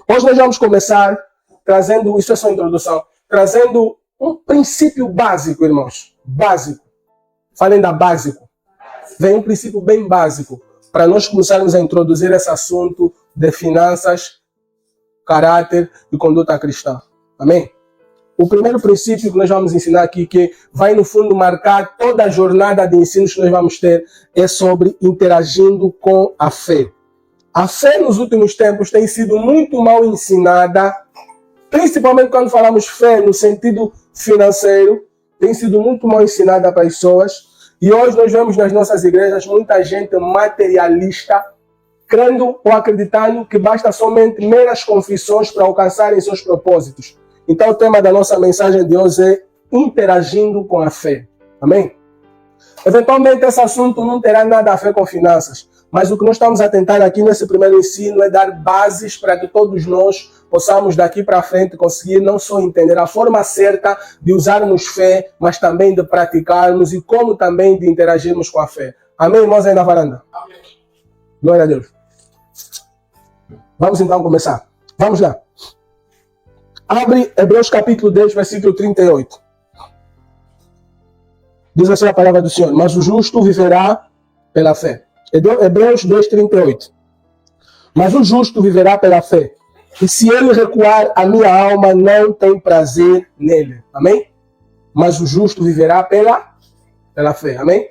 Hoje nós vamos começar trazendo, isso é só introdução, trazendo um princípio básico, irmãos. Básico. Falem da básico. Vem um princípio bem básico para nós começarmos a introduzir esse assunto de finanças, caráter e conduta cristã. Amém? O primeiro princípio que nós vamos ensinar aqui, que vai no fundo marcar toda a jornada de ensino que nós vamos ter, é sobre interagindo com a fé. A fé nos últimos tempos tem sido muito mal ensinada, principalmente quando falamos fé no sentido financeiro, tem sido muito mal ensinada para as pessoas. E hoje nós vemos nas nossas igrejas muita gente materialista, crendo ou acreditando que basta somente meras confissões para alcançarem seus propósitos. Então o tema da nossa mensagem de hoje é interagindo com a fé. Amém? Eventualmente esse assunto não terá nada a ver com finanças, mas o que nós estamos a tentar aqui nesse primeiro ensino é dar bases para que todos nós possamos daqui para frente conseguir não só entender a forma certa de usarmos fé, mas também de praticarmos e como também de interagirmos com a fé. Amém, irmãos aí na varanda? Amém. Glória a Deus. Vamos então começar. Vamos lá. Abre Hebreus capítulo 10, versículo 38. Diz assim a palavra do Senhor: mas o justo viverá pela fé. Hebreus 10, 38. Mas o justo viverá pela fé. E se ele recuar, a minha alma não tem prazer nele. Amém? Mas o justo viverá pela fé. Amém?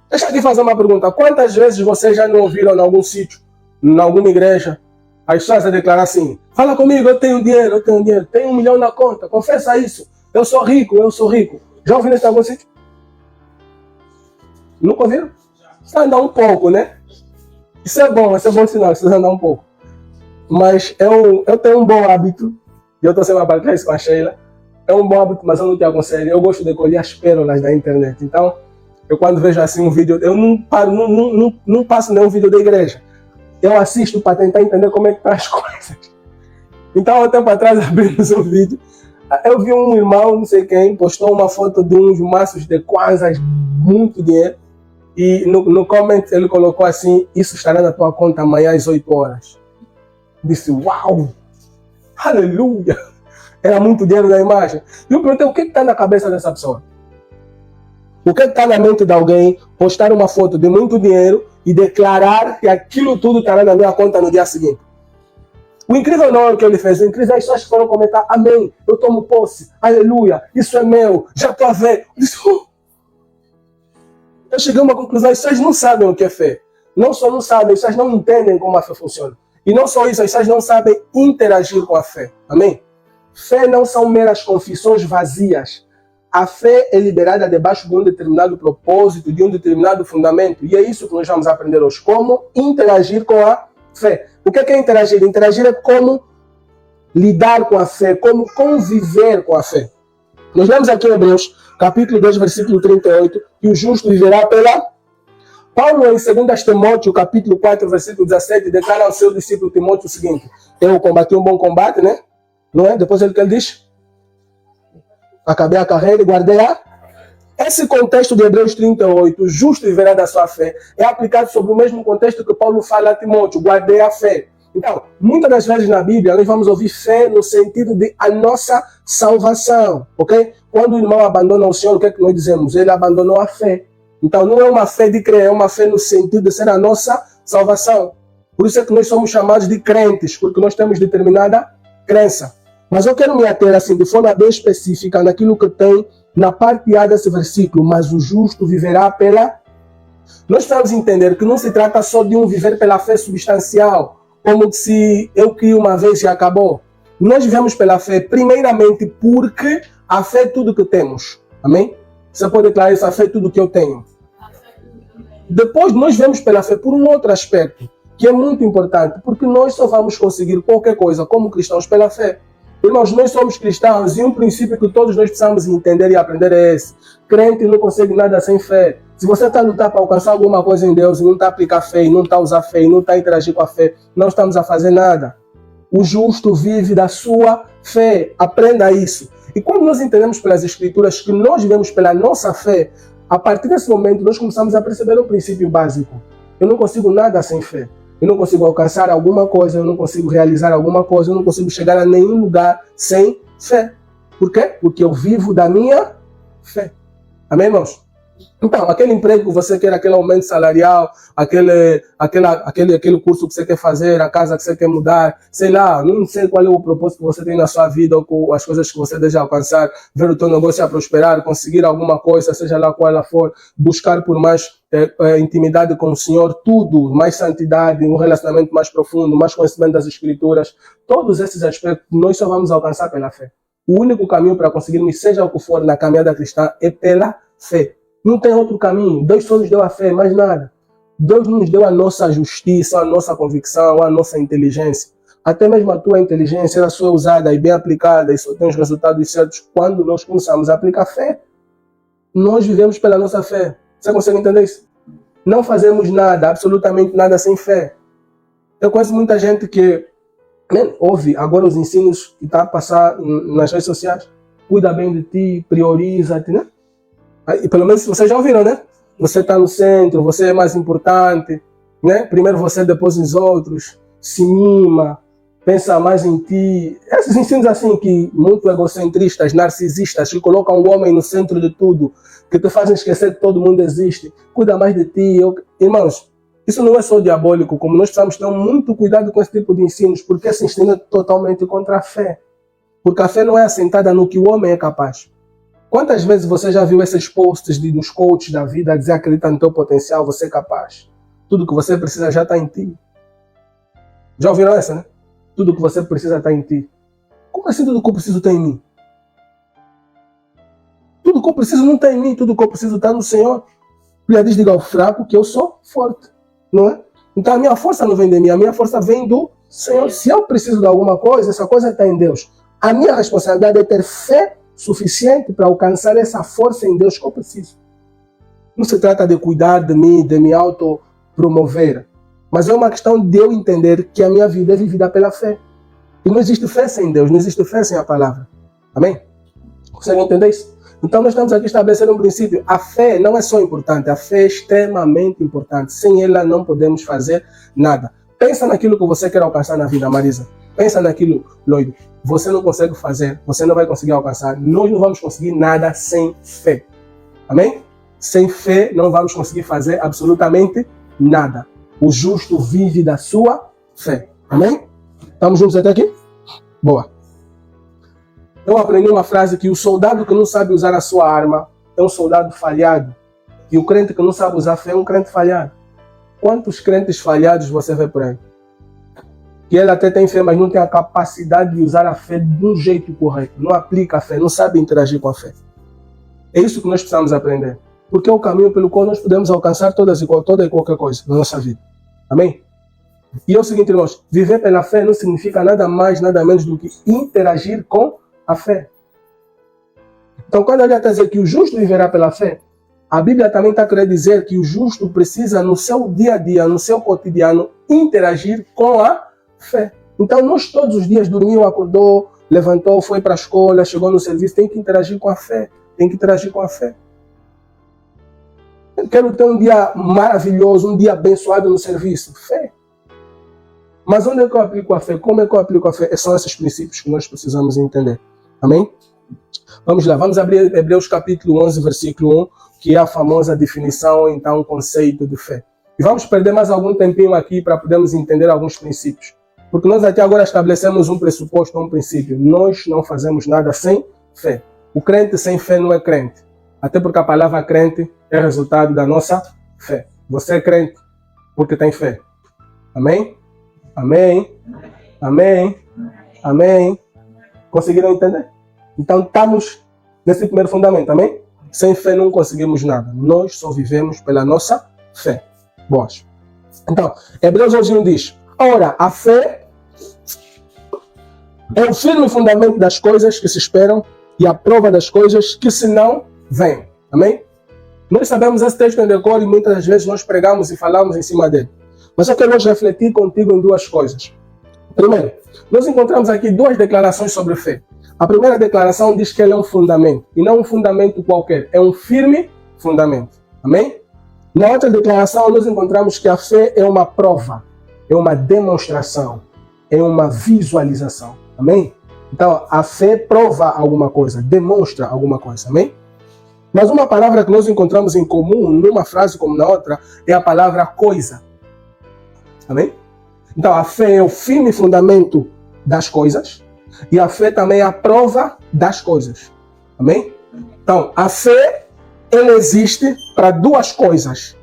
Deixa aqui fazer uma pergunta. Quantas vezes vocês já não ouviram em algum sítio, em alguma igreja, as pessoas a declarar assim: fala comigo, eu tenho dinheiro, tenho 1 milhão na conta, confessa isso, eu sou rico. Já ouviram isso em algum sítio? Nunca ouviram? Você anda um pouco, né? Isso é bom sinal, você anda um pouco. Mas eu tenho um bom hábito, e eu estou sempre a partilhar isso com a Sheila. É um bom hábito, mas eu não te aconselho. Eu gosto de colher as pérolas da internet. Então, eu quando vejo assim um vídeo, eu não passo nenhum vídeo da igreja. Eu assisto para tentar entender como é que estão as coisas. Então, há um tempo atrás, abrimos um vídeo. Eu vi um irmão, não sei quem, postou uma foto de uns maços de kwanzas, muito dinheiro. E no comment ele colocou assim: isso estará na tua conta amanhã às 8 horas. Disse: uau! Aleluia! Era muito dinheiro da imagem. E eu perguntei: o que está na cabeça dessa pessoa? O que está na mente de alguém postar uma foto de muito dinheiro e declarar que aquilo tudo estará na minha conta no dia seguinte? O incrível não é o que ele fez. O incrível é as pessoas que foram comentar: amém, eu tomo posse, aleluia, isso é meu, já estou a ver. Eu disse: eu cheguei a uma conclusão: vocês não sabem o que é fé. Não só não sabem, vocês não entendem como a fé funciona. E não só isso, vocês não sabem interagir com a fé. Amém? Fé não são meras confissões vazias. A fé é liberada debaixo de um determinado propósito, de um determinado fundamento. E é isso que nós vamos aprender hoje. Como interagir com a fé. O que é interagir? Interagir é como lidar com a fé, como conviver com a fé. Nós lemos aqui em Hebreus, capítulo 2, versículo 38, que o justo viverá pela... Paulo, em 2 Timóteo, capítulo 4, versículo 17, declara ao seu discípulo Timóteo o seguinte: eu combati um bom combate, né? Não é? Depois ele diz: acabei a carreira e guardei a... Esse contexto de Hebreus 38, o justo viverá da sua fé, é aplicado sobre o mesmo contexto que Paulo fala a Timóteo: guardei a fé. Então, muitas das vezes na Bíblia, nós vamos ouvir fé no sentido de a nossa salvação, ok? Quando o irmão abandona o Senhor, o que é que nós dizemos? Ele abandonou a fé. Então, não é uma fé de crer, é uma fé no sentido de ser a nossa salvação. Por isso é que nós somos chamados de crentes, porque nós temos determinada crença. Mas eu quero me ater assim, de forma bem específica naquilo que tem na parte A desse versículo: mas o justo viverá pela... Nós precisamos entender que não se trata só de um viver pela fé substancial, como se eu crio uma vez e acabou. Nós vivemos pela fé, primeiramente, porque a fé é tudo que temos. Amém? Você pode declarar isso: a fé é tudo que eu tenho. Depois nós vemos pela fé por um outro aspecto, que é muito importante, porque nós só vamos conseguir qualquer coisa como cristãos pela fé. Irmãos, nós somos cristãos e um princípio que todos nós precisamos entender e aprender é esse: crente não consegue nada sem fé. Se você está a lutar para alcançar alguma coisa em Deus e não está a aplicar fé, e não está a usar fé, e não está a interagir com a fé, não estamos a fazer nada. O justo vive da sua fé. Aprenda isso. E quando nós entendemos pelas Escrituras que nós vivemos pela nossa fé, a partir desse momento nós começamos a perceber um princípio básico: eu não consigo nada sem fé. Eu não consigo alcançar alguma coisa, eu não consigo realizar alguma coisa, eu não consigo chegar a nenhum lugar sem fé. Por quê? Porque eu vivo da minha fé. Amém, irmãos? Então, aquele emprego que você quer, aquele aumento salarial, aquele curso que você quer fazer, a casa que você quer mudar, sei lá, não sei qual é o propósito que você tem na sua vida, ou com as coisas que você deseja alcançar, ver o teu negócio a prosperar, conseguir alguma coisa, seja lá qual ela for, buscar por mais intimidade com o Senhor, tudo, mais santidade, um relacionamento mais profundo, mais conhecimento das Escrituras, todos esses aspectos nós só vamos alcançar pela fé. O único caminho para conseguirmos, seja o que for, na caminhada cristã, é pela fé. Não tem outro caminho. Deus só nos deu a fé, mais nada. Deus não nos deu a nossa justiça, a nossa convicção, a nossa inteligência. Até mesmo a tua inteligência, ela só é usada e bem aplicada e só tem os resultados certos quando nós começamos a aplicar fé. Nós vivemos pela nossa fé. Você consegue entender isso? Não fazemos nada, absolutamente nada sem fé. Eu conheço muita gente que ouve agora os ensinos que está a passar nas redes sociais. Cuida bem de ti, prioriza-te, né? E pelo menos vocês já ouviram, né? Você está no centro, você é mais importante, né? Primeiro você, depois os outros. Se mima, pensa mais em ti. Esses ensinos assim que muito egocentristas, narcisistas, que colocam o homem no centro de tudo, que te fazem esquecer que todo mundo existe. Cuida mais de ti. Irmãos, isso não é só diabólico, como nós precisamos ter muito cuidado com esse tipo de ensinos, porque esse ensino é totalmente contra a fé. Porque a fé não é assentada no que o homem é capaz. Quantas vezes você já viu esses posts dos coaches da vida a dizer acredita no teu potencial, você é capaz? Tudo que você precisa já está em ti. Já ouviram essa, né? Tudo que você precisa está em ti. Como assim tudo que eu preciso está em mim? Tudo que eu preciso não está em mim, tudo que eu preciso está no Senhor. Bíblia diz, diga ao fraco que eu sou forte, não é? Então a minha força não vem de mim, a minha força vem do Senhor. Se eu preciso de alguma coisa, essa coisa está em Deus. A minha responsabilidade é ter fé suficiente para alcançar essa força em Deus que eu preciso. Não se trata de cuidar de mim, de me autopromover, mas é uma questão de eu entender que a minha vida é vivida pela fé. E não existe fé sem Deus, não existe fé sem a palavra. Amém? Conseguem entender isso? Então nós estamos aqui a estabelecer um princípio. A fé não é só importante, a fé é extremamente importante. Sem ela não podemos fazer nada. Pensa naquilo que você quer alcançar na vida, Marisa. Pensa naquilo, Lloyd. Você não consegue fazer, você não vai conseguir alcançar. Nós não vamos conseguir nada sem fé. Amém? Sem fé não vamos conseguir fazer absolutamente nada. O justo vive da sua fé. Amém? Estamos juntos até aqui? Boa. Eu aprendi uma frase que o soldado que não sabe usar a sua arma é um soldado falhado. E o crente que não sabe usar a fé é um crente falhado. Quantos crentes falhados você vê por aí? Que ele até tem fé, mas não tem a capacidade de usar a fé do jeito correto. Não aplica a fé, não sabe interagir com a fé. É isso que nós precisamos aprender. Porque é o caminho pelo qual nós podemos alcançar toda e qualquer coisa na nossa vida. Amém? E é o seguinte, irmãos. Viver pela fé não significa nada mais, nada menos do que interagir com a fé. Então, quando ele está dizendo que o justo viverá pela fé, a Bíblia também está querendo dizer que o justo precisa, no seu dia a dia, no seu cotidiano, interagir com a fé. Então, nós todos os dias dormiu, acordou, levantou, foi para a escola, chegou no serviço, tem que interagir com a fé. Tem que interagir com a fé. Eu quero ter um dia maravilhoso, um dia abençoado no serviço. Fé. Mas onde é que eu aplico a fé? Como é que eu aplico a fé? São esses princípios que nós precisamos entender. Amém? Vamos lá, vamos abrir Hebreus capítulo 11, versículo 1, que é a famosa definição, então, conceito de fé. E vamos perder mais algum tempinho aqui para podermos entender alguns princípios. Porque nós até agora estabelecemos um pressuposto, um princípio. Nós não fazemos nada sem fé. O crente sem fé não é crente. Até porque a palavra crente é resultado da nossa fé. Você é crente porque tem fé. Amém? Amém? Amém? Amém? Conseguiram entender? Então estamos nesse primeiro fundamento, amém? Sem fé não conseguimos nada. Nós só vivemos pela nossa fé. Boas. Então, Hebreus 11:1 diz: ora, a fé é o firme fundamento das coisas que se esperam e a prova das coisas que se não veem. Amém? Nós sabemos esse texto em decor e muitas vezes nós pregamos e falamos em cima dele. Mas eu quero hoje refletir contigo em duas coisas. Primeiro, nós encontramos aqui duas declarações sobre fé. A primeira declaração diz que ela é um fundamento, e não um fundamento qualquer, é um firme fundamento. Amém? Na outra declaração, nós encontramos que a fé é uma prova. é uma demonstração, é uma visualização. Amém? Então, a fé prova alguma coisa, demonstra alguma coisa. Amém? Mas uma palavra que nós encontramos em comum, numa frase como na outra, é a palavra coisa. Amém? Então, a fé é o firme fundamento das coisas e a fé também é a prova das coisas. Amém? Então, a fé, ela existe para duas coisas.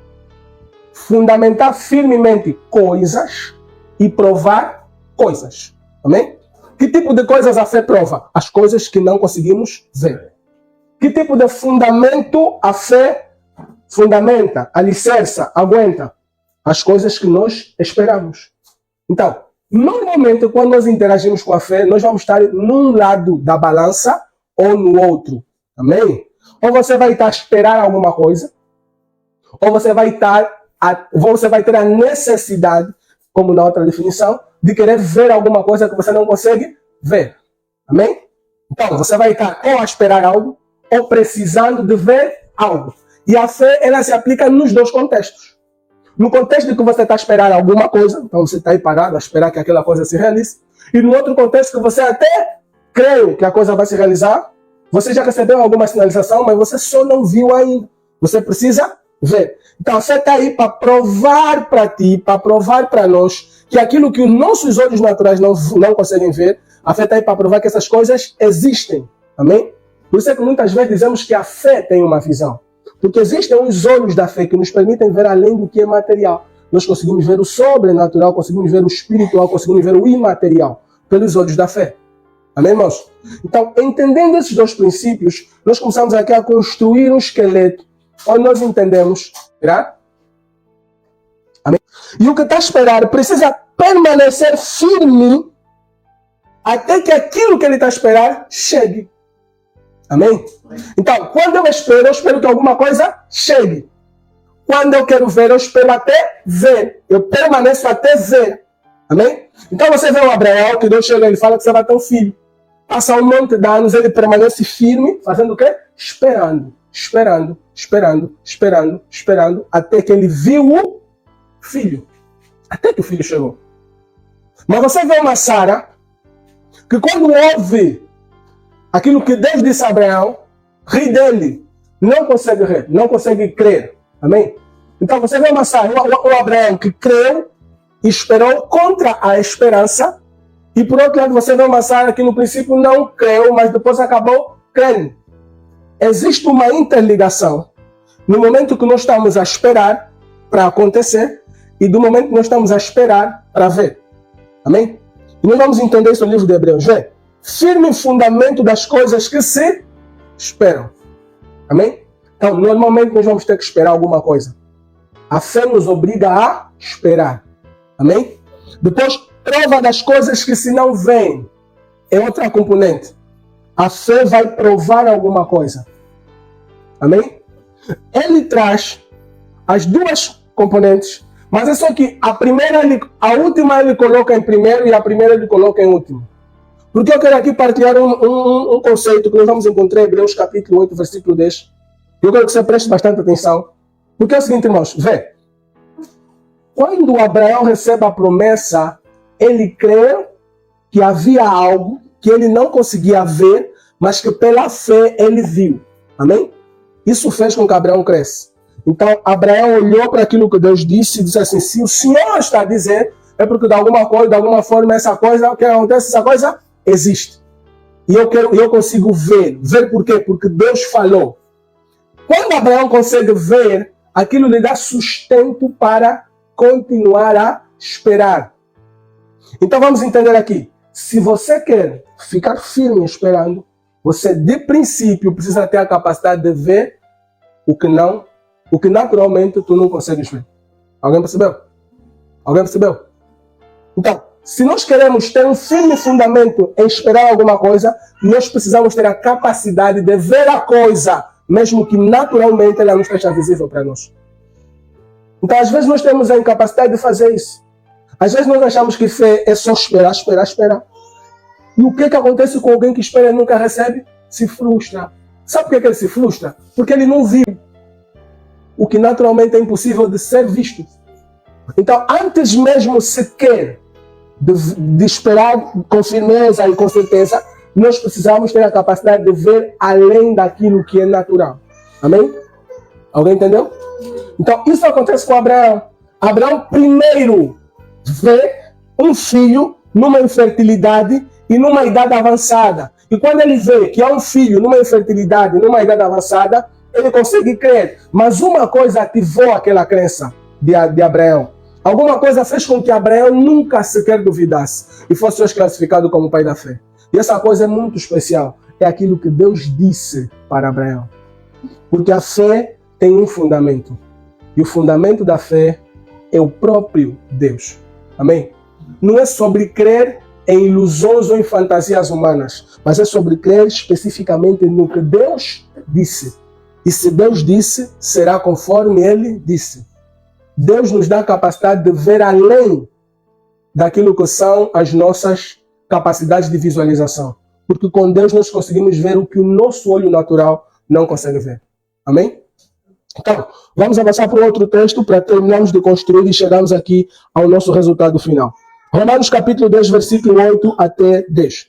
Fundamentar firmemente coisas e provar coisas. Amém? Que tipo de coisas a fé prova? As coisas que não conseguimos ver. Que tipo de fundamento a fé fundamenta, alicerça, aguenta? As coisas que nós esperamos. Então, normalmente, quando nós interagimos com a fé, nós vamos estar num lado da balança ou no outro. Amém? Ou você vai estar a esperar alguma coisa, ou você vai ter a necessidade, como na outra definição, de querer ver alguma coisa que você não consegue ver. Amém? Então, você vai estar ou a esperar algo, ou precisando de ver algo. E a fé, ela se aplica nos dois contextos. No contexto de que você está a esperar alguma coisa, então você está aí parado a esperar que aquela coisa se realize. E no outro contexto que você até crê que a coisa vai se realizar, você já recebeu alguma sinalização, mas você só não viu ainda. Você precisa ver. Então você está aí para provar para ti, para provar para nós, que aquilo que os nossos olhos naturais não conseguem ver, a fé está aí para provar que essas coisas existem. Amém? Por isso é que muitas vezes dizemos que a fé tem uma visão. Porque existem os olhos da fé que nos permitem ver além do que é material. Nós conseguimos ver o sobrenatural, conseguimos ver o espiritual, conseguimos ver o imaterial pelos olhos da fé. Amém, irmãos? Então, entendendo esses dois princípios, nós começamos aqui a construir um esqueleto onde nós entendemos esperar. Amém? E o que está a esperar precisa permanecer firme até que aquilo que ele está a esperar chegue. Amém? Então, quando eu espero que alguma coisa chegue. Quando eu quero ver, eu espero até ver. Eu permaneço até ver. Amém? Então você vê o Abraão, que Deus chega e fala que você vai ter um filho. Passa um monte de anos, ele permanece firme, fazendo o quê? Esperando, esperando, esperando, esperando, esperando, até que ele viu o filho. Até que o filho chegou. Mas você vê uma Sara, que quando ouve aquilo que Deus disse a Abraão, ri dele. Não consegue rir, não consegue crer. Amém? Então você vê uma Sara, o Abraão que creu e esperou contra a esperança. E por outro lado você vê uma Sara que no princípio não creu, mas depois acabou crendo. Existe uma interligação no momento que nós estamos a esperar para acontecer e do momento que nós estamos a esperar para ver. Amém? E nós vamos entender isso no livro de Hebreus. Vê? Firme fundamento das coisas que se esperam. Amém? Então, normalmente nós vamos ter que esperar alguma coisa. A fé nos obriga a esperar. Amém? Depois, prova das coisas que se não veem. É outra componente. A fé vai provar alguma coisa. Amém? Ele traz as duas componentes, mas é só que a última ele coloca em primeiro e a primeira ele coloca em último. Porque eu quero aqui partilhar um conceito que nós vamos encontrar em Hebreus capítulo 8, versículo 10. Eu quero que você preste bastante atenção. Porque é o seguinte, irmãos, vê. Quando Abraão recebe a promessa, ele crê que havia algo que ele não conseguia ver, mas que pela fé ele viu. Amém? Isso fez com que Abraão cresça. Então, Abraão olhou para aquilo que Deus disse e disse assim, se o Senhor está a dizer, é porque de alguma forma essa coisa, o que acontece, essa coisa existe. E eu consigo ver. Ver por quê? Porque Deus falou. Quando Abraão consegue ver, aquilo lhe dá sustento para continuar a esperar. Então vamos entender aqui. Se você quer ficar firme esperando, você de princípio precisa ter a capacidade de ver o que naturalmente tu não consegues ver. Alguém percebeu? Alguém percebeu? Então, se nós queremos ter um firme fundamento em esperar alguma coisa, nós precisamos ter a capacidade de ver a coisa, mesmo que naturalmente ela não esteja visível para nós. Então, às vezes nós temos a incapacidade de fazer isso. Às vezes nós achamos que fé é só esperar, esperar, esperar. E o que acontece com alguém que espera e nunca recebe? Se frustra. Sabe por que ele se frustra? Porque ele não viu o que naturalmente é impossível de ser visto. Então, antes mesmo sequer de esperar com firmeza e com certeza, nós precisamos ter a capacidade de ver além daquilo que é natural. Amém? Alguém entendeu? Então, isso acontece com Abraão. Abraão primeiro vê um filho numa infertilidade e numa idade avançada. E quando ele vê que há um filho numa infertilidade, numa idade avançada, ele consegue crer. Mas uma coisa ativou aquela crença de Abraão. Alguma coisa fez com que Abraão nunca sequer duvidasse e fosse hoje classificado como pai da fé. E essa coisa é muito especial. É aquilo que Deus disse para Abraão. Porque a fé tem um fundamento. E o fundamento da fé é o próprio Deus. Amém? Não é sobre crer em ilusões ou em fantasias humanas, mas é sobre crer especificamente no que Deus disse. E se Deus disse, será conforme Ele disse. Deus nos dá a capacidade de ver além daquilo que são as nossas capacidades de visualização. Porque com Deus nós conseguimos ver o que o nosso olho natural não consegue ver. Amém? Então, vamos avançar para outro texto para terminarmos de construir e chegarmos aqui ao nosso resultado final. Romanos capítulo 10, versículo 8 até 10.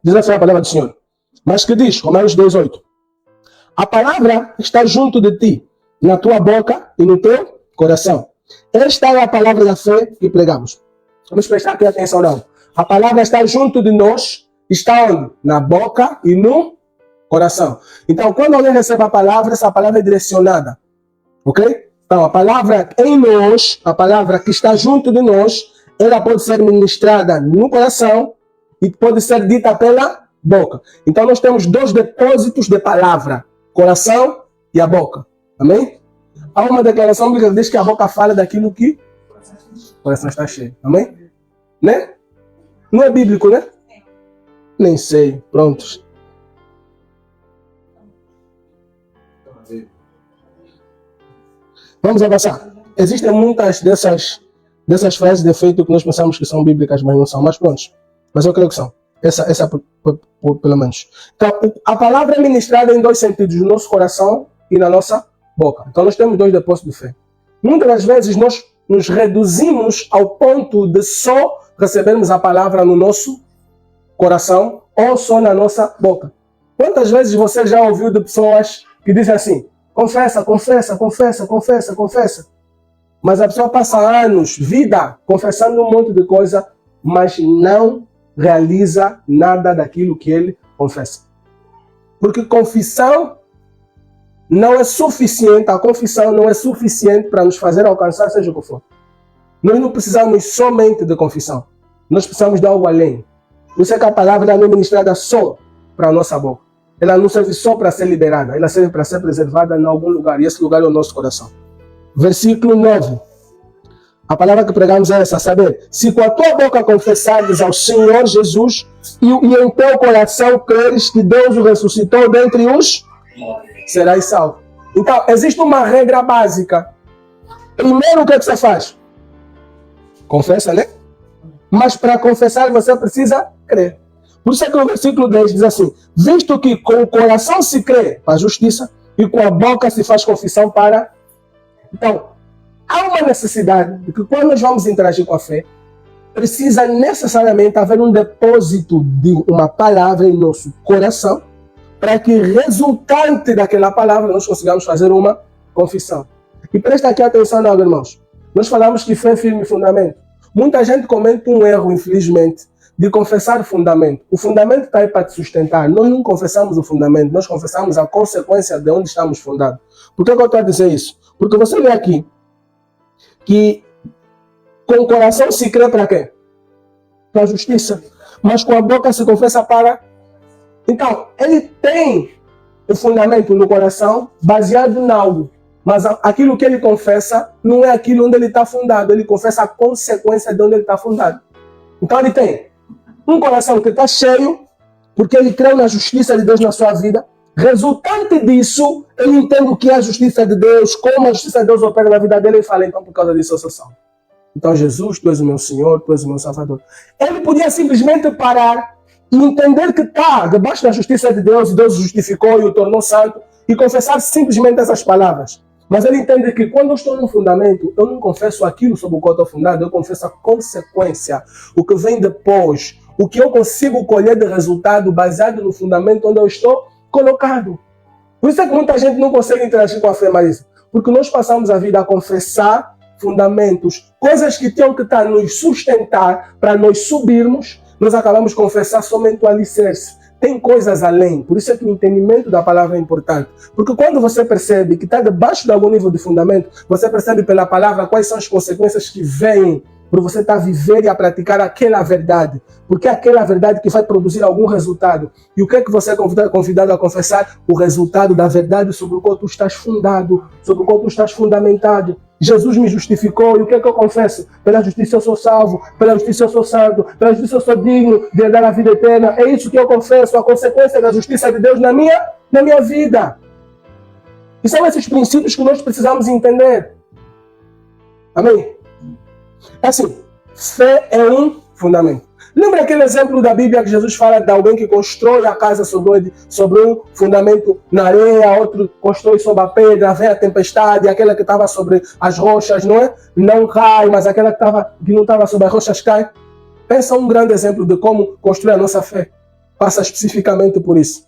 Diz assim a palavra do Senhor. Mas que diz, Romanos 10, 8. A palavra está junto de ti, na tua boca e no teu coração. Esta é a palavra da fé que pregamos. Vamos prestar aqui atenção, não. A palavra está junto de nós, está onde? Na boca e no coração. Então, quando alguém recebe a palavra, essa palavra é direcionada. Ok? Então, a palavra em nós, a palavra que está junto de nós, ela pode ser ministrada no coração e pode ser dita pela boca. Então, nós temos dois depósitos de palavra, coração e a boca. Amém? Há uma declaração bíblica que diz que a boca fala daquilo que o coração está cheio. Amém? Né? Não é bíblico, né? Nem sei. Prontos. Vamos avançar. Existem muitas dessas frases de efeito que nós pensamos que são bíblicas, mas não são. Mas prontos. Mas eu creio que são. Essa pelo menos. Então, a palavra é ministrada em dois sentidos. No nosso coração e na nossa boca. Então, nós temos dois depósitos de fé. Muitas das vezes, nós nos reduzimos ao ponto de só recebermos a palavra no nosso coração ou só na nossa boca. Quantas vezes você já ouviu de pessoas que dizem assim, confessa, confessa, confessa, confessa, confessa. Mas a pessoa passa anos, vida, confessando um monte de coisa, mas não realiza nada daquilo que ele confessa. Porque confissão não é suficiente, a confissão não é suficiente para nos fazer alcançar seja o que for. Nós não precisamos somente de confissão. Nós precisamos de algo além. Por isso é que a palavra não é ministrada só para a nossa boca. Ela não serve só para ser liberada, ela serve para ser preservada em algum lugar. E esse lugar é o nosso coração. Versículo 9. A palavra que pregamos é essa, saber. Se com a tua boca confessares ao Senhor Jesus e em teu coração creres que Deus o ressuscitou dentre os, serás salvo. Então, existe uma regra básica. Primeiro, o que você faz? Confessa, né? Mas para confessar, você precisa crer. Por isso é que o versículo 10 diz assim, visto que com o coração se crê para a justiça e com a boca se faz confissão para... Então, há uma necessidade de que quando nós vamos interagir com a fé, precisa necessariamente haver um depósito de uma palavra em nosso coração para que resultante daquela palavra nós consigamos fazer uma confissão. E presta aqui atenção, não, irmãos. Nós falamos que fé é firme fundamento. Muita gente comete um erro, infelizmente, de confessar o fundamento. O fundamento está aí para te sustentar. Nós não confessamos o fundamento, nós confessamos a consequência de onde estamos fundados. Por que eu estou a dizer isso? Porque você vê aqui que com o coração se crê para quê? Para a justiça. Mas com a boca se confessa para... Então, ele tem o fundamento no coração baseado em algo. Mas aquilo que ele confessa não é aquilo onde ele está fundado. Ele confessa a consequência de onde ele está fundado. Então ele tem um coração que está cheio, porque ele creu na justiça de Deus na sua vida. Resultante disso, ele entende o que é a justiça de Deus, como a justiça de Deus opera na vida dele, e fala, então por causa disso eu sou salvo. Então Jesus, tu és o meu Senhor, tu és o meu Salvador. Ele podia simplesmente parar e entender que está debaixo da justiça de Deus, e Deus o justificou e o tornou santo, e confessar simplesmente essas palavras. Mas ele entende que quando eu estou no fundamento, eu não confesso aquilo sobre o qual estou fundado, eu confesso a consequência, o que vem depois, o que eu consigo colher de resultado baseado no fundamento onde eu estou colocado. Por isso é que muita gente não consegue interagir com a fé, Marisa. Porque nós passamos a vida a confessar fundamentos, coisas que tinham que estar nos sustentar para nós subirmos, nós acabamos de confessar somente o alicerce. Tem coisas além, por isso é que o entendimento da palavra é importante. Porque quando você percebe que está debaixo de algum nível de fundamento, você percebe pela palavra quais são as consequências que vêm por você estar a viver e a praticar aquela verdade. Porque é aquela verdade que vai produzir algum resultado. E o que é que você é convidado a confessar? O resultado da verdade sobre o qual tu estás fundado, sobre o qual tu estás fundamentado. Jesus me justificou, e o que é que eu confesso? Pela justiça eu sou salvo, pela justiça eu sou santo, pela justiça eu sou digno de herdar a vida eterna. É isso que eu confesso, a consequência da justiça de Deus na minha vida. E são esses princípios que nós precisamos entender. Amém? É assim, fé é um fundamento. Lembra aquele exemplo da Bíblia que Jesus fala de alguém que constrói a casa sobre um fundamento na areia, outro constrói sobre a pedra, vem a tempestade, aquela que estava sobre as rochas, não é? Não cai, mas aquela que não estava sobre as rochas cai. Pensa um grande exemplo de como construir a nossa fé. Passa especificamente por isso.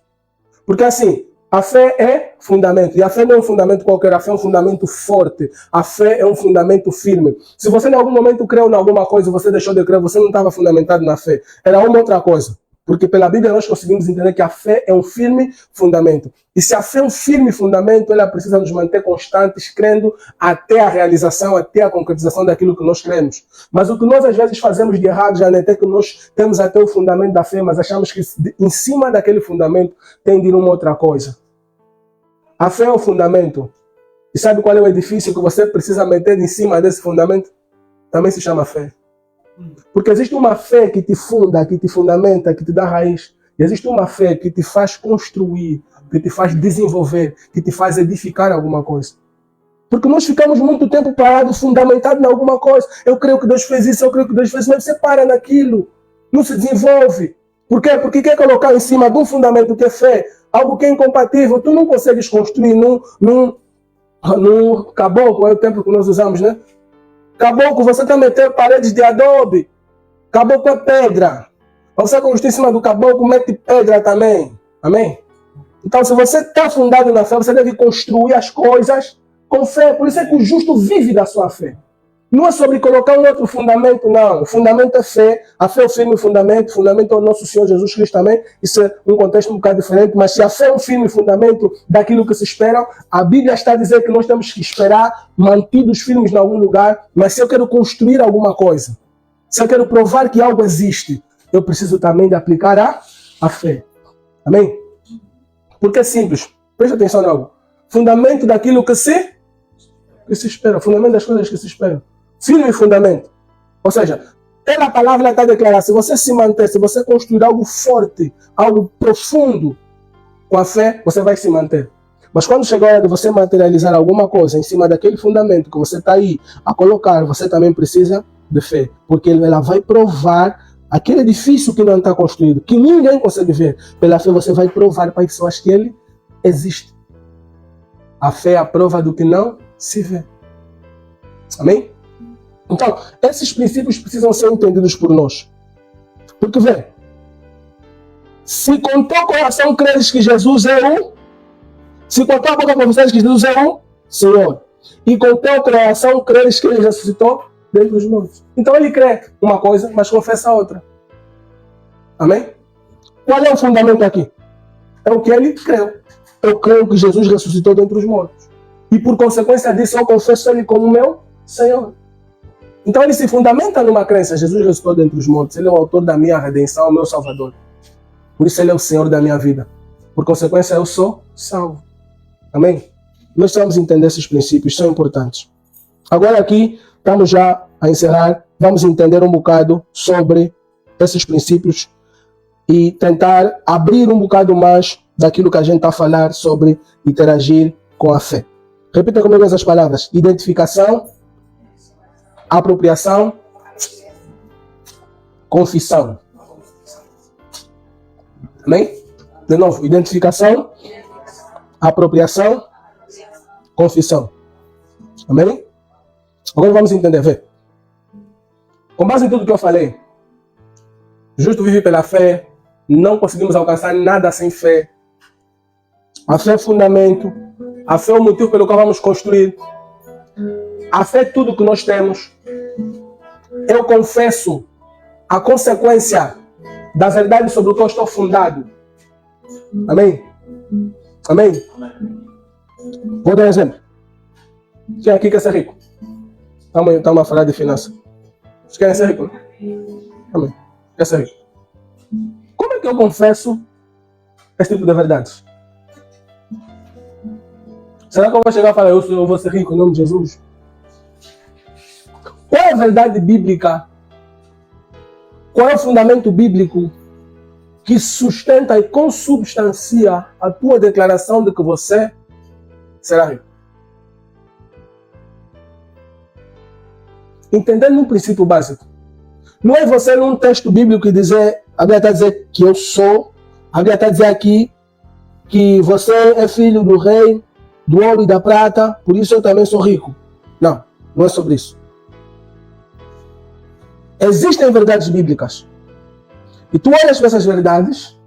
Porque assim, a fé é fundamento. E a fé não é um fundamento qualquer, a fé é um fundamento forte. A fé é um fundamento firme. Se você em algum momento creu em alguma coisa, você deixou de crer, você não estava fundamentado na fé. Era uma outra coisa. Porque pela Bíblia nós conseguimos entender que a fé é um firme fundamento. E se a fé é um firme fundamento, ela precisa nos manter constantes, crendo até a realização, até a concretização daquilo que nós cremos. Mas o que nós às vezes fazemos de errado, já não é até que nós temos até o fundamento da fé, mas achamos que em cima daquele fundamento tem de ir uma outra coisa. A fé é o fundamento. E sabe qual é o edifício que você precisa meter em cima desse fundamento? Também se chama fé. Porque existe uma fé que te funda, que te fundamenta, que te dá raiz. E existe uma fé que te faz construir, que te faz desenvolver, que te faz edificar alguma coisa. Porque nós ficamos muito tempo parados, fundamentados em alguma coisa. Eu creio que Deus fez isso, eu creio que Deus fez isso, mas você para naquilo. Não se desenvolve. Por quê? Porque quer colocar em cima de um fundamento que é fé, algo que é incompatível, tu não consegues construir num caboclo, é o tempo que nós usamos, né? Caboclo, você está metendo paredes de adobe. Caboclo é pedra. Você construir em cima do caboclo, mete pedra também. Amém? Então, se você está fundado na fé, você deve construir as coisas com fé. Por isso é que o justo vive da sua fé. Não é sobre colocar um outro fundamento, não. O fundamento é fé. A fé é o firme fundamento. O fundamento é o nosso Senhor Jesus Cristo também. Isso é um contexto um bocado diferente. Mas se a fé é um firme fundamento daquilo que se espera, a Bíblia está a dizer que nós temos que esperar mantidos firmes em algum lugar. Mas se eu quero construir alguma coisa, se eu quero provar que algo existe, eu preciso também de aplicar a fé. Amém? Porque é simples. Preste atenção em algo. Fundamento daquilo que se espera. Fundamento das coisas que se esperam. Firme fundamento. Ou seja, pela palavra está declarada, se você se manter, se você construir algo forte, algo profundo com a fé, você vai se manter. Mas quando chegar a hora de você materializar alguma coisa em cima daquele fundamento que você está aí a colocar, você também precisa de fé. Porque ela vai provar aquele edifício que não está construído, que ninguém consegue ver. Pela fé você vai provar para as pessoas que ele existe. A fé é a prova do que não se vê. Amém? Então, esses princípios precisam ser entendidos por nós. Porque, vê, se com teu coração creres que Jesus é o... Se com tua boca confessares que Jesus é o Senhor, e com teu coração creres que ele ressuscitou dentre dos mortos. Então ele crê uma coisa, mas confessa outra. Amém? Qual é o fundamento aqui? É o que ele creu. Eu creio que Jesus ressuscitou dentre os mortos. E por consequência disso, eu confesso ele como meu Senhor. Então ele se fundamenta numa crença. Jesus ressuscitou dentre os mortos. Ele é o autor da minha redenção, o meu Salvador. Por isso ele é o Senhor da minha vida. Por consequência, eu sou salvo. Amém? Nós precisamos entender esses princípios, são importantes. Agora aqui, estamos já a encerrar. Vamos entender um bocado sobre esses princípios e tentar abrir um bocado mais daquilo que a gente está a falar sobre interagir com a fé. Repita comigo essas palavras. Identificação, apropriação, confissão. Amém? De novo, identificação, apropriação, confissão. Amém? Agora vamos entender, vê. Com base em tudo que eu falei, justo vive pela fé, não conseguimos alcançar nada sem fé. A fé é fundamento, a fé é o motivo pelo qual vamos construir. A fé é tudo que nós temos. Eu confesso a consequência da verdade sobre o que eu estou fundado. Amém? Amém? Vou dar um exemplo. Quem aqui quer ser rico? Estamos a falar de finanças. Vocês querem ser ricos? Amém. Quer ser rico? Como é que eu confesso esse tipo de verdades? Será que eu vou chegar e falar, eu vou ser rico em nome de Jesus? Qual é a verdade bíblica? Qual é o fundamento bíblico que sustenta e consubstancia a tua declaração de que você será rico? Entendendo um princípio básico. Não é você num texto bíblico dizer, a Bíblia está a dizer que eu sou, a Bíblia está a dizer aqui que você é filho do rei, do ouro e da prata, por isso eu também sou rico. Não, não é sobre isso. Existem verdades bíblicas. E tu olhas para essas verdades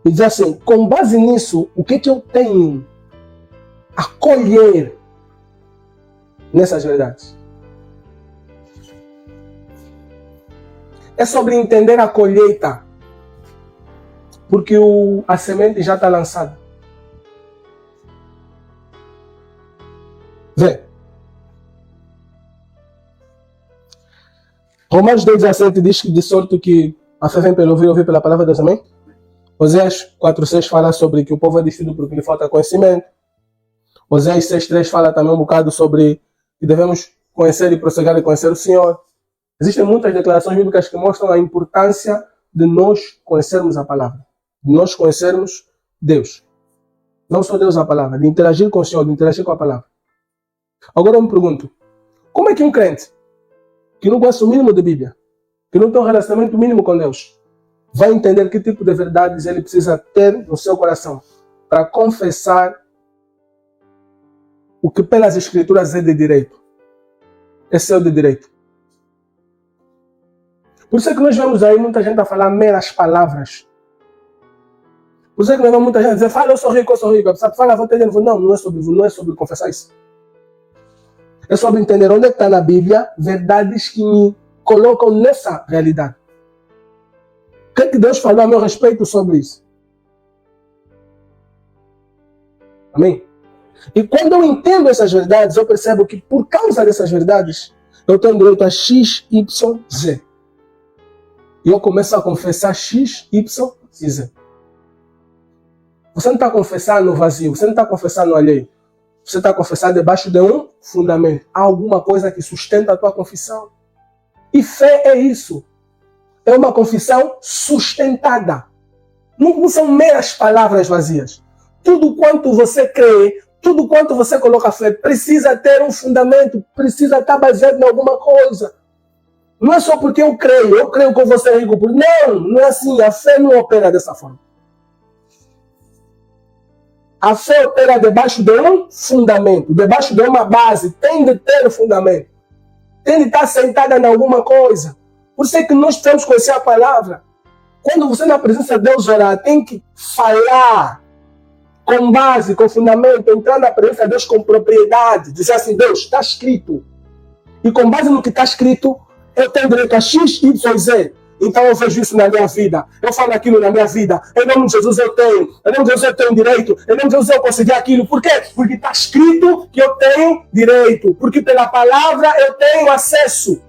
e diz assim, com base nisso, o que eu tenho a colher nessas verdades? É sobre entender a colheita. Porque a semente já está lançada. Vê. Romanos 2,17 diz que de sorte que a fé vem pelo ouvir pela palavra de Deus, amém? Oséias 4,6 fala sobre que o povo é destruído porque lhe falta conhecimento. Oséias 6,3 fala também um bocado sobre que devemos conhecer e prosseguir e conhecer o Senhor. Existem muitas declarações bíblicas que mostram a importância de nós conhecermos a palavra, de nós conhecermos Deus. Não só Deus a palavra, de interagir com o Senhor, de interagir com a palavra. Agora eu me pergunto, como é que um crente que não conhece o mínimo de Bíblia, que não tem um relacionamento mínimo com Deus, vai entender que tipo de verdades ele precisa ter no seu coração para confessar o que pelas Escrituras é de direito? É seu de direito. Por isso é que nós vemos aí muita gente a falar meras palavras. Por isso é que nós vemos muita gente dizer, fala, eu sou rico, eu sou rico. A pessoa fala, vou entender. Não, não é sobre confessar isso. É sobre entender onde está na Bíblia verdades que me colocam nessa realidade. O que é que Deus falou a meu respeito sobre isso? Amém? E quando eu entendo essas verdades, eu percebo que por causa dessas verdades, eu tenho direito a X, Y, Z. E eu começo a confessar X, Y e Z. Você não está confessando no vazio, você não está confessando no alheio. Você está confessando debaixo de um fundamento. Há alguma coisa que sustenta a tua confissão. E fé é isso. É uma confissão sustentada. Não são meras palavras vazias. Tudo quanto você crê, tudo quanto você coloca fé, precisa ter um fundamento, precisa estar baseado em alguma coisa. Não é só porque eu creio que eu vou ser rico. Não, não é assim. A fé não opera dessa forma. A fé opera debaixo de um fundamento, debaixo de uma base. Tem de ter fundamento. Tem de estar sentada em alguma coisa. Por isso é que nós temos que conhecer a palavra. Quando você na presença de Deus orar, tem que falar com base, com fundamento, entrar na presença de Deus com propriedade. Dizer assim, Deus, está escrito. E com base no que está escrito, eu tenho direito a X, Y, Z. Então eu vejo isso na minha vida. Eu falo aquilo na minha vida. Em nome de Jesus eu tenho. Em nome de Jesus eu tenho direito. Em nome de Jesus eu consegui aquilo. Por quê? Porque está escrito que eu tenho direito. Porque pela palavra eu tenho acesso.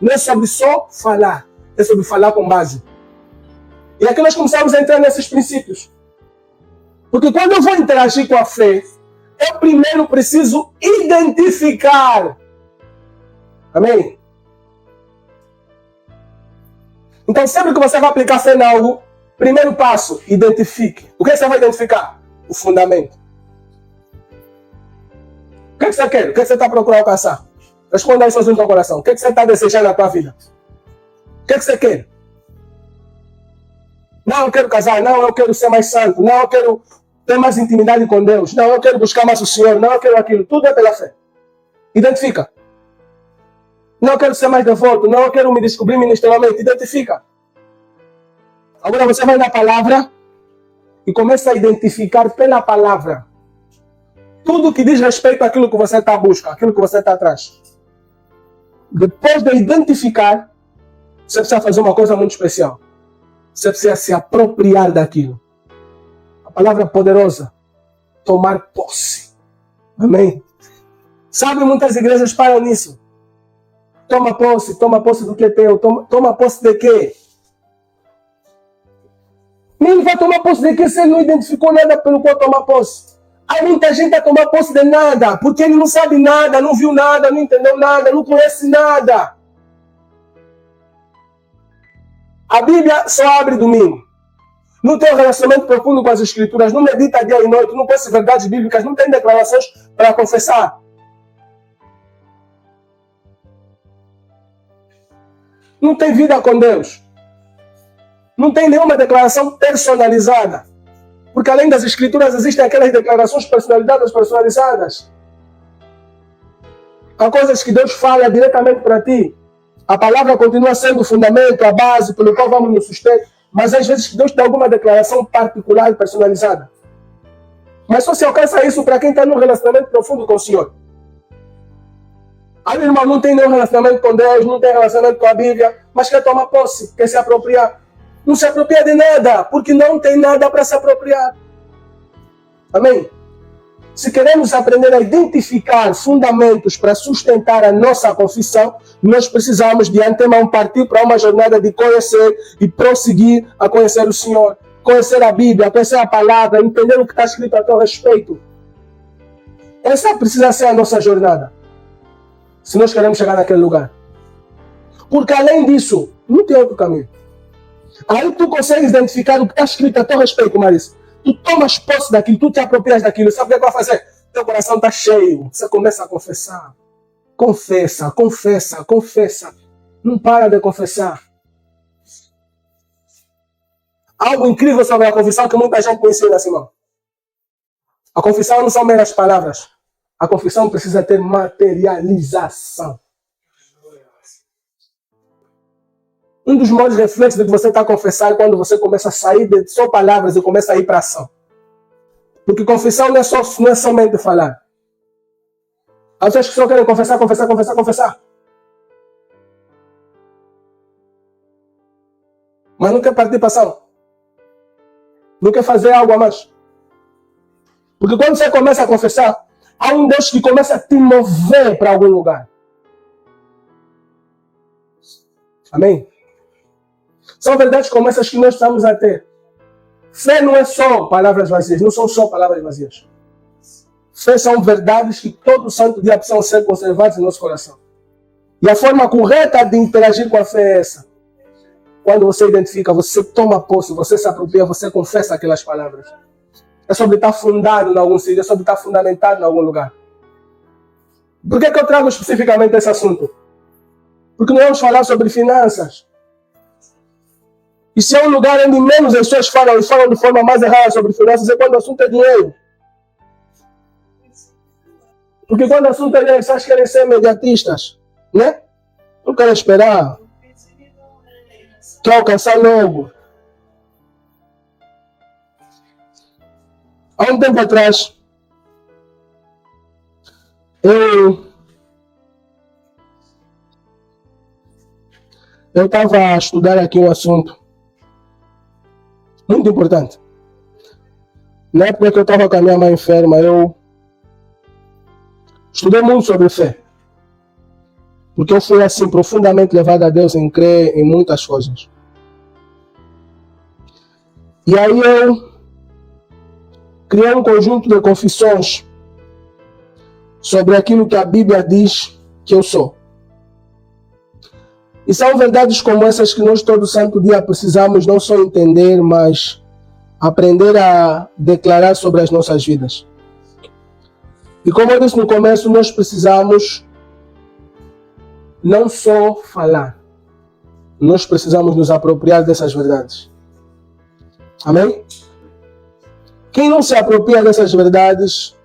Não é sobre só falar. É sobre falar com base. E aqui nós começamos a entrar nesses princípios. Porque quando eu vou interagir com a fé, eu primeiro preciso identificar. Amém? Então, sempre que você vai aplicar fé em algo, primeiro passo, identifique. O que você vai identificar? O fundamento. O que você quer? O que você está procurando alcançar? Responda aí sozinho no teu coração. O que você está desejando na tua vida? O que você quer? Não, eu quero casar. Não, eu quero ser mais santo. Não, eu quero ter mais intimidade com Deus. Não, eu quero buscar mais o Senhor. Não, eu quero aquilo. Tudo é pela fé. Identifica. Não quero ser mais devoto, não quero me descobrir ministerialmente. Identifica. Agora você vai na palavra e começa a identificar pela palavra tudo que diz respeito àquilo que você está buscando, aquilo que você está atrás. Depois de identificar, você precisa fazer uma coisa muito especial. Você precisa se apropriar daquilo. A palavra poderosa, tomar posse. Amém? Sabe, muitas igrejas param nisso. Toma posse do que é teu. Toma posse de quê? Nem vai tomar posse de quê se ele não identificou nada pelo qual tomar posse. Há muita gente a tomar posse de nada, porque ele não sabe nada, não viu nada, não entendeu nada, não conhece nada. A Bíblia só abre domingo. Não tem um relacionamento profundo com as Escrituras, não medita dia e noite, não conhece verdades bíblicas, não tem declarações para confessar. Não tem vida com Deus. Não tem nenhuma declaração personalizada. Porque além das Escrituras existem aquelas declarações personalizadas. Há coisas que Deus fala diretamente para ti. A palavra continua sendo o fundamento, a base pelo qual vamos nos suster. Mas às vezes Deus dá alguma declaração particular e personalizada. Mas só se alcança isso para quem está num relacionamento profundo com o Senhor. Aí, irmão, não tem nenhum relacionamento com Deus, não tem relacionamento com a Bíblia, mas quer tomar posse, quer se apropriar. Não se apropria de nada, porque não tem nada para se apropriar. Amém? Se queremos aprender a identificar fundamentos para sustentar a nossa confissão, nós precisamos de antemão partir para uma jornada de conhecer e prosseguir a conhecer o Senhor. Conhecer a Bíblia, conhecer a palavra, entender o que está escrito a teu respeito. Essa precisa ser a nossa jornada. Se nós queremos chegar naquele lugar. Porque além disso, não tem outro caminho. Aí tu consegues identificar o que está escrito a teu respeito, Marisa. Tu tomas posse daquilo, tu te aproprias daquilo. Sabe o que vai fazer? Teu coração está cheio. Você começa a confessar. Confessa, confessa, confessa. Não para de confessar. Algo incrível sobre a confissão que muita gente conhece assim, irmão. A confissão não são meras palavras. A confissão precisa ter materialização. Um dos maiores reflexos do que você está a confessar é quando você começa a sair de só palavras e começa a ir para ação. Porque confissão não é somente falar. Há pessoas que só querem confessar. Mas não quer partir para ação. Não quer fazer algo a mais. Porque quando você começa a confessar, há um Deus que começa a te mover para algum lugar. Amém? São verdades como essas que nós estamos a ter. Fé não é só palavras vazias, não são só palavras vazias. Fé são verdades que todo santo dia precisam ser conservadas em nosso coração. E a forma correta de interagir com a fé é essa. Quando você identifica, você toma posse, você se apropria, você confessa aquelas palavras. É sobre estar fundado em algum sítio, é sobre estar fundamentado em algum lugar. Por que eu trago especificamente esse assunto? Porque nós vamos falar sobre finanças. E se é um lugar onde menos as pessoas falam, e falam de forma mais errada sobre finanças, é quando o assunto é dinheiro. Porque quando o assunto é dinheiro, vocês querem ser imediatistas, né? Não querem esperar. Quer alcançar logo. Há um tempo atrás, eu estava a estudar aqui um assunto muito importante. Na época que eu estava com a minha mãe enferma, eu estudei muito sobre fé. Porque eu fui assim profundamente levado a Deus em crer em muitas coisas. E aí eu criei um conjunto de confissões sobre aquilo que a Bíblia diz que eu sou. E são verdades como essas que nós todo santo dia precisamos não só entender, mas aprender a declarar sobre as nossas vidas. E como eu disse no começo, nós precisamos não só falar, nós precisamos nos apropriar dessas verdades. Amém? Quem não se apropria dessas verdades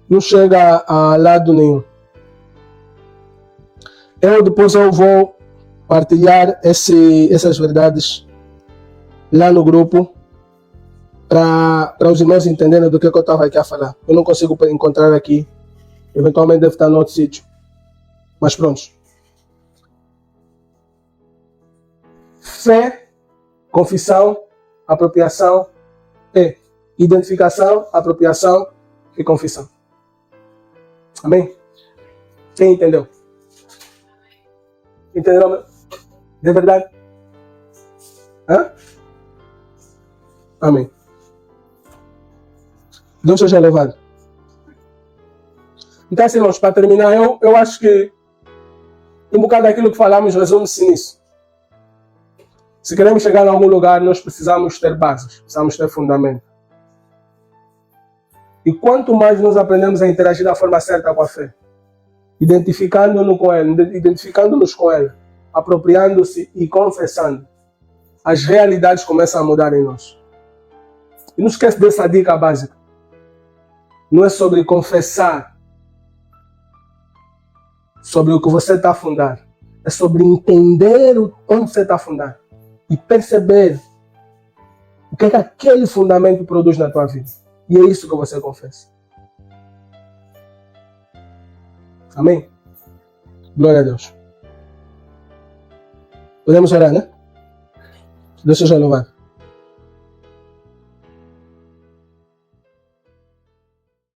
não chega a lado nenhum. Depois eu vou partilhar essas verdades lá no grupo para os irmãos entenderem do que eu estava aqui a falar. Eu não consigo encontrar aqui. Eventualmente deve estar em outro sítio. Mas pronto. Fé, confissão, apropriação e identificação, apropriação e confissão. Amém? Quem entendeu? Entenderam? De verdade? Hã? Amém. Deus seja louvado. Então, assim, irmãos, para terminar, eu acho que um bocado daquilo que falamos resume-se nisso. Se queremos chegar a algum lugar, nós precisamos ter bases, precisamos ter fundamento. E quanto mais nós aprendemos a interagir da forma certa com a fé, identificando-nos com ela, apropriando-se e confessando, as realidades começam a mudar em nós. E não esquece dessa dica básica. Não é sobre confessar sobre o que você está a fundar. É sobre entender onde você está a fundar. E perceber o que é que aquele fundamento produz na tua vida. E é isso que você confessa. Amém? Glória a Deus. Podemos orar, né? Deus seja louvado.